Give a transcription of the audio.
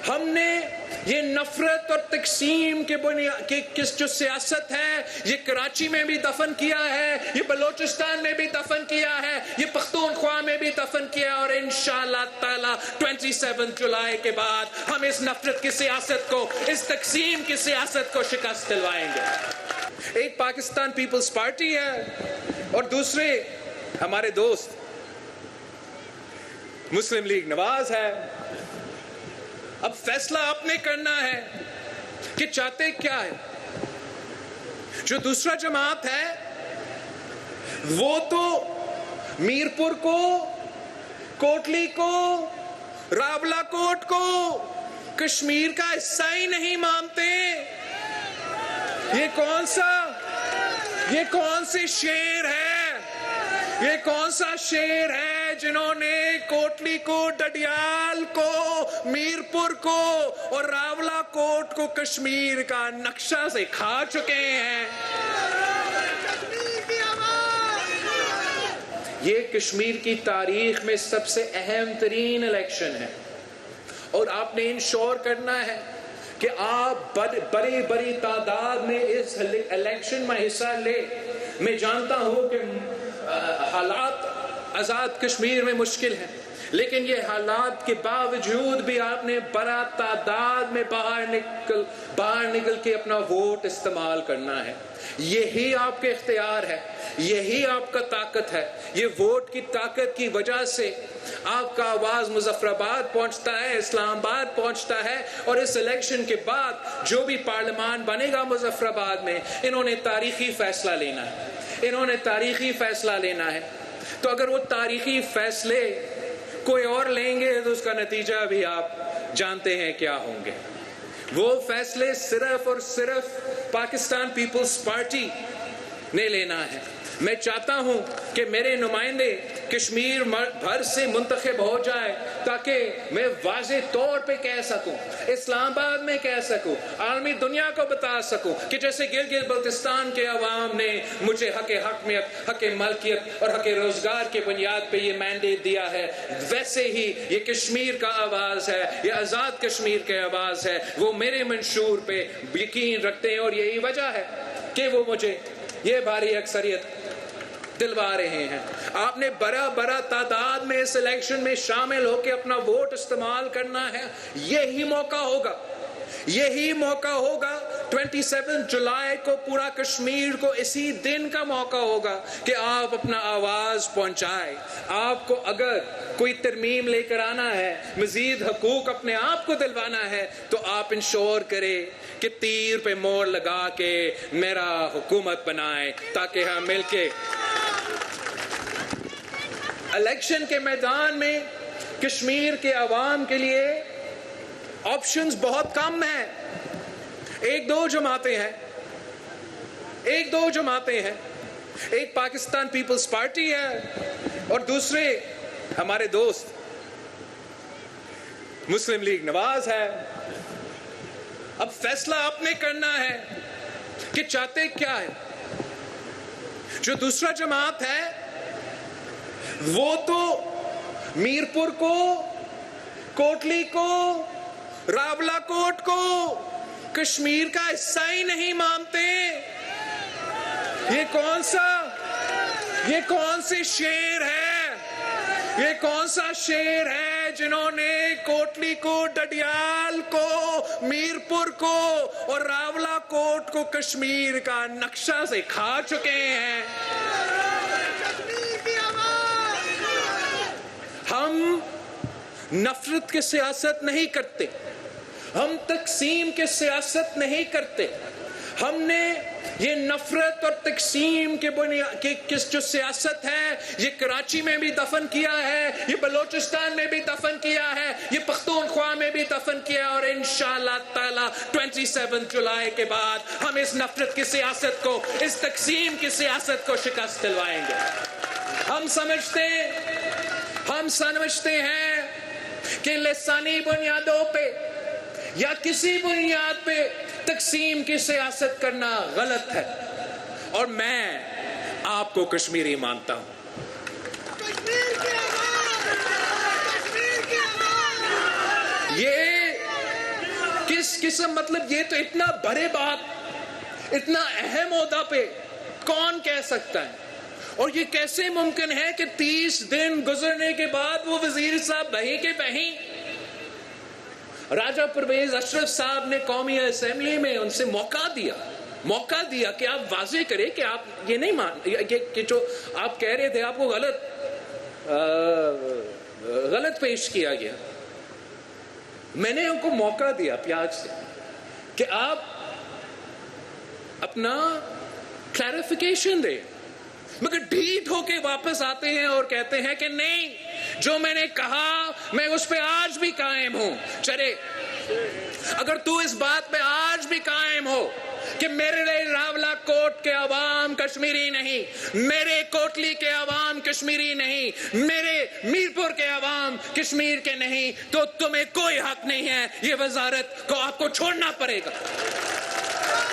ہم نے یہ نفرت اور تقسیم کے بنیاد جو سیاست ہے یہ کراچی میں بھی دفن کیا ہے، یہ بلوچستان میں بھی دفن کیا ہے، یہ پختونخوا میں بھی دفن کیا ہے، اور انشاءاللہ تعالی 27 جولائی کے بعد ہم اس نفرت کی سیاست کو، اس تقسیم کی سیاست کو شکست دلوائیں گے۔ ایک پاکستان پیپلز پارٹی ہے اور دوسرے ہمارے دوست مسلم لیگ نواز ہے۔ اب فیصلہ آپ نے کرنا ہے کہ چاہتے کیا ہے۔ جو دوسرا جماعت ہے وہ تو میرپور کو، کوٹلی کو، راولا کوٹ کو کشمیر کا حصہ ہی نہیں مانتے۔ یہ کون سے شیر ہے، یہ کون سا شیر ہے جنہوں نے کوٹلی کو، ڈڈیال کو، میرپور کو اور راولا کوٹ کو کشمیر کا نقشہ سے کھا چکے ہیں۔ یہ کشمیر کی تاریخ میں سب سے اہم ترین الیکشن ہے اور آپ نے انشور کرنا ہے کہ آپ بڑی تعداد میں اس الیکشن میں حصہ لے۔ میں جانتا ہوں کہ حالات آزاد کشمیر میں مشکل ہیں، لیکن یہ حالات کے باوجود بھی آپ نے بڑا تعداد میں باہر نکل کے اپنا ووٹ استعمال کرنا ہے۔ یہی آپ کے اختیار ہے، یہی آپ کا طاقت ہے۔ یہ ووٹ کی طاقت کی وجہ سے آپ کا آواز مظفر آباد پہنچتا ہے، اسلام آباد پہنچتا ہے، اور اس الیکشن کے بعد جو بھی پارلیمان بنے گا مظفر آباد میں، انہوں نے تاریخی فیصلہ لینا ہے، انہوں نے تاریخی فیصلہ لینا ہے۔ تو اگر وہ تاریخی فیصلے کوئی اور لیں گے تو اس کا نتیجہ بھی آپ جانتے ہیں کیا ہوں گے۔ وہ فیصلے صرف اور صرف پاکستان پیپلز پارٹی نے لینا ہے۔ میں چاہتا ہوں کہ میرے نمائندے کشمیر بھر سے منتخب ہو جائے تاکہ میں واضح طور پہ کہہ سکوں، اسلام آباد میں کہہ سکوں، عالمی دنیا کو بتا سکوں کہ جیسے گلگت بلتستان کے عوام نے مجھے حق ملکیت اور حق روزگار کے بنیاد پہ یہ مینڈیٹ دیا ہے، ویسے ہی یہ کشمیر کا آواز ہے، یہ آزاد کشمیر کے آواز ہے۔ وہ میرے منشور پہ یقین رکھتے ہیں اور یہی وجہ ہے کہ وہ مجھے یہ بھاری اکثریت دلوا رہے ہیں۔ آپ نے بڑا تعداد میں اس الیکشن میں شامل ہو کے اپنا ووٹ استعمال کرنا ہے۔ یہی موقع ہوگا 27 جولائی کو پورا کشمیر کو اسی دن کا موقع ہوگا کہ آپ اپنا آواز پہنچائیں۔ آپ کو اگر کوئی ترمیم لے کر آنا ہے، مزید حقوق اپنے آپ کو دلوانا ہے، تو آپ انشور کریں کہ تیر پہ مور لگا کے میرا حکومت بنائیں تاکہ ہم مل کے الیکشن کے میدان میں کشمیر کے عوام کے لیے آپشنز بہت کم ہیں۔ ایک دو جماعتیں ہیں، ایک پاکستان پیپلز پارٹی ہے اور دوسرے ہمارے دوست مسلم لیگ نواز ہے۔ اب فیصلہ آپ نے کرنا ہے کہ چاہتے کیا ہے۔ جو دوسرا جماعت ہے وہ تو میرپور کو، کوٹلی کو، راولا کوٹ کو کشمیر کا حصہ ہی نہیں مانتے۔ یہ کون سے شیر ہے، یہ کون سا شیر ہے جنہوں نے کوٹلی کو، ڈڈیال کو، میرپور کو اور راولا کوٹ کو کشمیر کا نقشہ سے کھا چکے ہیں۔ ہم نفرت کی سیاست نہیں کرتے، ہم تقسیم کی سیاست نہیں کرتے۔ ہم نے یہ نفرت اور تقسیم کے بنیاد جو سیاست ہے یہ کراچی میں بھی دفن کیا ہے، یہ بلوچستان میں بھی دفن کیا ہے، یہ پختونخوا میں بھی دفن کیا ہے، اور انشاءاللہ تعالی 27 جولائی کے بعد ہم اس نفرت کی سیاست کو، اس تقسیم کی سیاست کو شکست دلوائیں گے۔ ہم سمجھتے ہیں کہ لسانی بنیادوں پہ یا کسی بنیاد پہ تقسیم کی سیاست کرنا غلط ہے، اور میں آپ کو کشمیری مانتا ہوں۔ کس قسم, مطلب یہ تو اتنا بڑے بات, اتنا اہم عہدہ پہ کون کہہ سکتا ہے؟ اور یہ کیسے ممکن ہے کہ 30 دن گزرنے کے بعد وہ وزیر صاحب بہی کے بہی. راجہ پرویز اشرف صاحب نے قومی اسمبلی میں ان سے موقع دیا کہ آپ واضح کریں کہ آپ یہ نہیں مان, کہ جو آپ کہہ رہے تھے آپ کو غلط پیش کیا گیا. میں نے ان کو موقع دیا پیاج سے کہ آپ اپنا کلیریفیکیشن دیں, مگر ڈھیٹ ہو کے واپس آتے ہیں اور کہتے ہیں کہ نہیں, جو میں نے کہا میں اس پہ آج بھی قائم ہوں. چلے, اگر تو اس بات پہ آج بھی قائم ہو کہ میرے لیے راولہ کوٹ کے عوام کشمیری نہیں, میرے کوٹلی کے عوام کشمیری نہیں, میرے میرپور کے عوام کشمیر کے نہیں, تو تمہیں کوئی حق نہیں ہے, یہ وزارت کو آپ کو چھوڑنا پڑے گا.